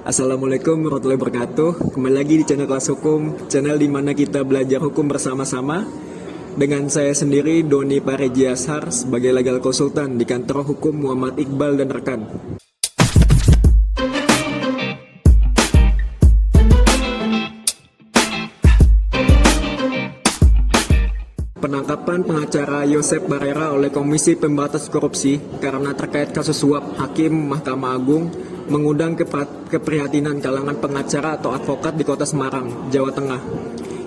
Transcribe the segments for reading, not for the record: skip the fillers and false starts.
Assalamualaikum warahmatullahi wabarakatuh. Kembali lagi di channel Kelas Hukum, channel di mana kita belajar hukum bersama-sama. Dengan saya sendiri, Doni Pareji Ashar, sebagai legal konsultan di kantor hukum Muhammad Iqbal dan rekan. Penangkapan pengacara Yosep Barera oleh Komisi Pemberantasan Korupsi karena terkait kasus suap Hakim Mahkamah Agung mengundang keprihatinan kalangan pengacara atau advokat di Kota Semarang, Jawa Tengah.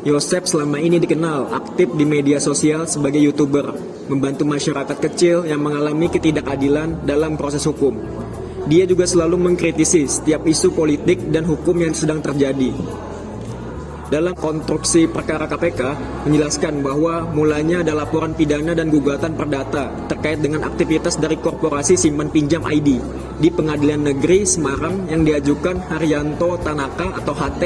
Yosep selama ini dikenal aktif di media sosial sebagai YouTuber, membantu masyarakat kecil yang mengalami ketidakadilan dalam proses hukum. Dia juga selalu mengkritisi setiap isu politik dan hukum yang sedang terjadi. Dalam konstruksi perkara KPK menjelaskan bahwa mulanya ada laporan pidana dan gugatan perdata terkait dengan aktivitas dari Korporasi Simpan Pinjam ID di Pengadilan Negeri Semarang yang diajukan Haryanto Tanaka atau HT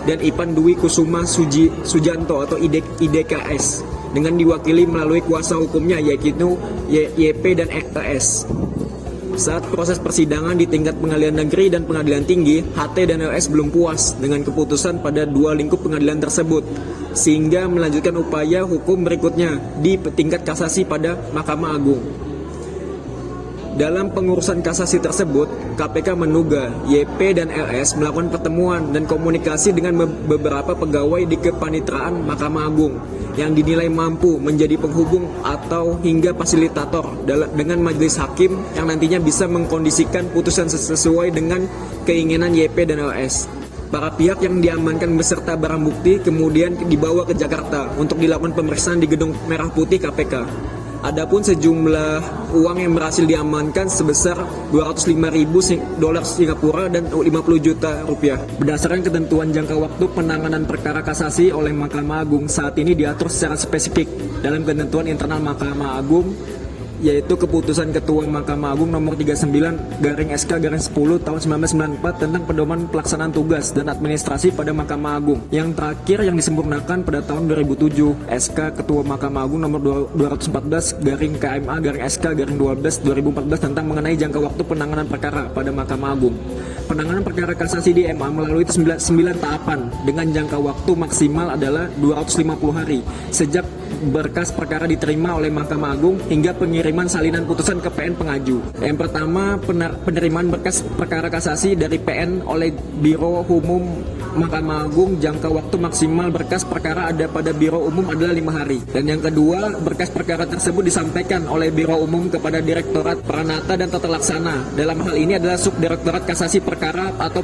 dan Ipan Dwi Kusuma Sujanto atau IDKS dengan diwakili melalui kuasa hukumnya yaitu YP dan EKS. Saat proses persidangan di tingkat pengadilan negeri dan pengadilan tinggi, HT dan LS belum puas dengan keputusan pada dua lingkup pengadilan tersebut, sehingga melanjutkan upaya hukum berikutnya di tingkat kasasi pada Mahkamah Agung. Dalam pengurusan kasasi tersebut, KPK menduga YP dan LS melakukan pertemuan dan komunikasi dengan beberapa pegawai di kepanitraan Mahkamah Agung yang dinilai mampu menjadi penghubung atau hingga fasilitator dengan majelis hakim yang nantinya bisa mengkondisikan putusan sesuai dengan keinginan YP dan LS. Para pihak yang diamankan beserta barang bukti kemudian dibawa ke Jakarta untuk dilakukan pemeriksaan di Gedung Merah Putih KPK. Adapun sejumlah uang yang berhasil diamankan sebesar 205.000 dolar Singapura dan 50 juta rupiah. Berdasarkan ketentuan jangka waktu penanganan perkara kasasi oleh Mahkamah Agung saat ini diatur secara spesifik dalam ketentuan internal Mahkamah Agung, yaitu keputusan Ketua Mahkamah Agung nomor 39/SK/10 tahun 1994 tentang pedoman pelaksanaan tugas dan administrasi pada Mahkamah Agung. Yang terakhir yang disempurnakan pada tahun 2007 SK Ketua Mahkamah Agung nomor 214/KMA/SK/12 2014 tentang mengenai jangka waktu penanganan perkara pada Mahkamah Agung. Penanganan perkara kasasi di MA melalui 9 tahapan dengan jangka waktu maksimal adalah 250 hari sejak berkas perkara diterima oleh Mahkamah Agung hingga pengiriman salinan putusan ke PN pengaju. Yang pertama, penerimaan berkas perkara kasasi dari PN oleh Biro Umum Mahkamah Agung, jangka waktu maksimal berkas perkara ada pada Biro Umum adalah 5 hari. Dan yang kedua, berkas perkara tersebut disampaikan oleh Biro Umum kepada Direktorat Peranata dan Tata Laksana. Dalam hal ini adalah Subdirektorat Kasasi Perkara atau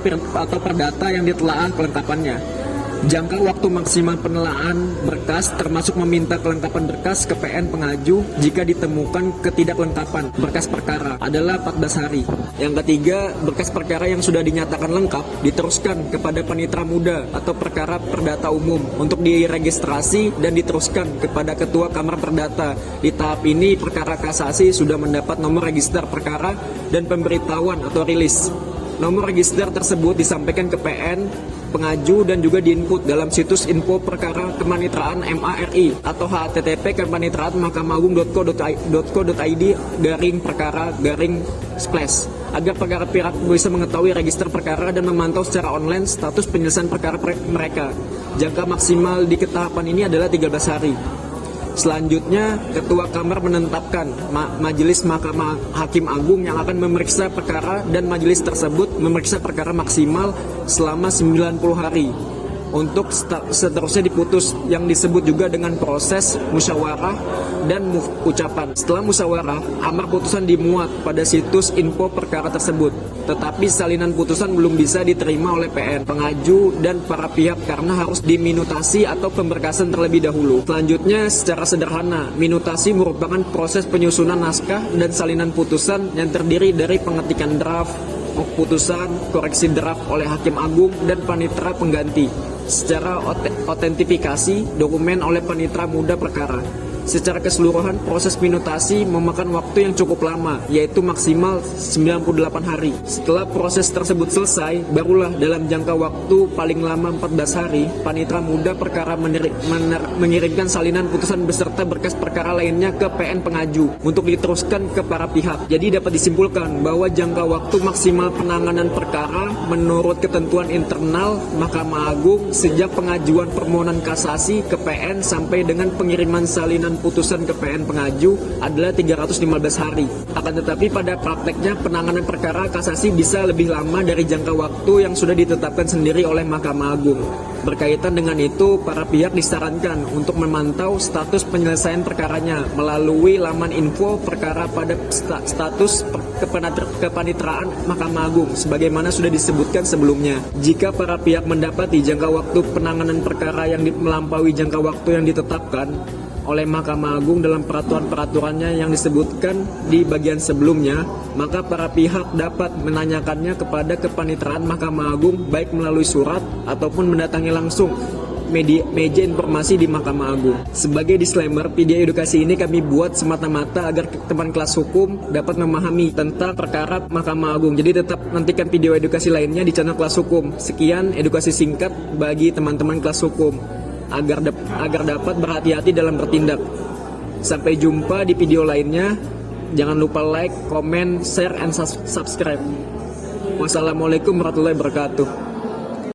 Perdata yang ditelaah kelengkapannya. Jangka waktu maksimal penelaahan berkas termasuk meminta kelengkapan berkas ke PN pengaju jika ditemukan ketidakkelengkapan berkas perkara adalah 14 hari. Yang ketiga, berkas perkara yang sudah dinyatakan lengkap diteruskan kepada panitera muda atau perkara perdata umum untuk diregistrasi dan diteruskan kepada Ketua Kamar Perdata. Di tahap ini perkara kasasi sudah mendapat nomor register perkara dan pemberitahuan atau rilis. Nomor register tersebut disampaikan ke PN pengaju dan juga diinput dalam situs info perkara kepanitraan MARI atau http kepanitraan.mahkamah-agung.co.id/perkara/splash agar perkara pihak bisa mengetahui register perkara dan memantau secara online status penyelesaian perkara mereka. Jangka maksimal di ketahapan ini adalah 13 hari. Selanjutnya, Ketua Kamar menetapkan Majelis Mahkamah Hakim Agung yang akan memeriksa perkara dan majelis tersebut memeriksa perkara maksimal selama 90 hari. Untuk seterusnya diputus yang disebut juga dengan proses musyawarah dan ucapan. Setelah musyawarah, amar putusan dimuat pada situs info perkara tersebut. Tetapi salinan putusan belum bisa diterima oleh PN, pengaju, dan para pihak karena harus diminutasi atau pemberkasan terlebih dahulu. Selanjutnya, secara sederhana, minutasi merupakan proses penyusunan naskah dan salinan putusan yang terdiri dari pengetikan draft, putusan, koreksi draft oleh Hakim Agung dan panitera pengganti, secara otentifikasi dokumen oleh panitera muda perkara. Secara keseluruhan, proses minutasi memakan waktu yang cukup lama, yaitu maksimal 98 hari. Setelah proses tersebut selesai, barulah dalam jangka waktu paling lama 14 hari, panitera muda perkara mengirimkan salinan putusan beserta berkas perkara lainnya ke PN pengaju untuk diteruskan ke para pihak. Jadi dapat disimpulkan bahwa jangka waktu maksimal penanganan perkara menurut ketentuan internal Mahkamah Agung sejak pengajuan permohonan kasasi ke PN sampai dengan pengiriman salinan putusan ke PN pengaju adalah 315 hari. Akan tetapi pada prakteknya penanganan perkara kasasi bisa lebih lama dari jangka waktu yang sudah ditetapkan sendiri oleh Mahkamah Agung. Berkaitan dengan itu, para pihak disarankan untuk memantau status penyelesaian perkaranya melalui laman info perkara pada status kepaniteraan Mahkamah Agung sebagaimana sudah disebutkan sebelumnya. Jika para pihak mendapati jangka waktu penanganan perkara yang melampaui jangka waktu yang ditetapkan oleh Mahkamah Agung dalam peraturan-peraturannya yang disebutkan di bagian sebelumnya, maka para pihak dapat menanyakannya kepada kepaniteraan Mahkamah Agung baik melalui surat ataupun mendatangi langsung meja informasi di Mahkamah Agung. Sebagai disclaimer, video edukasi ini kami buat semata-mata agar teman kelas hukum dapat memahami tentang perkara Mahkamah Agung. Jadi tetap nantikan video edukasi lainnya di channel kelas hukum. Sekian edukasi singkat bagi teman-teman kelas hukum agar dapat berhati-hati dalam bertindak. Sampai jumpa di video lainnya. Jangan lupa like, comment, share, and subscribe. Wassalamualaikum warahmatullahi wabarakatuh.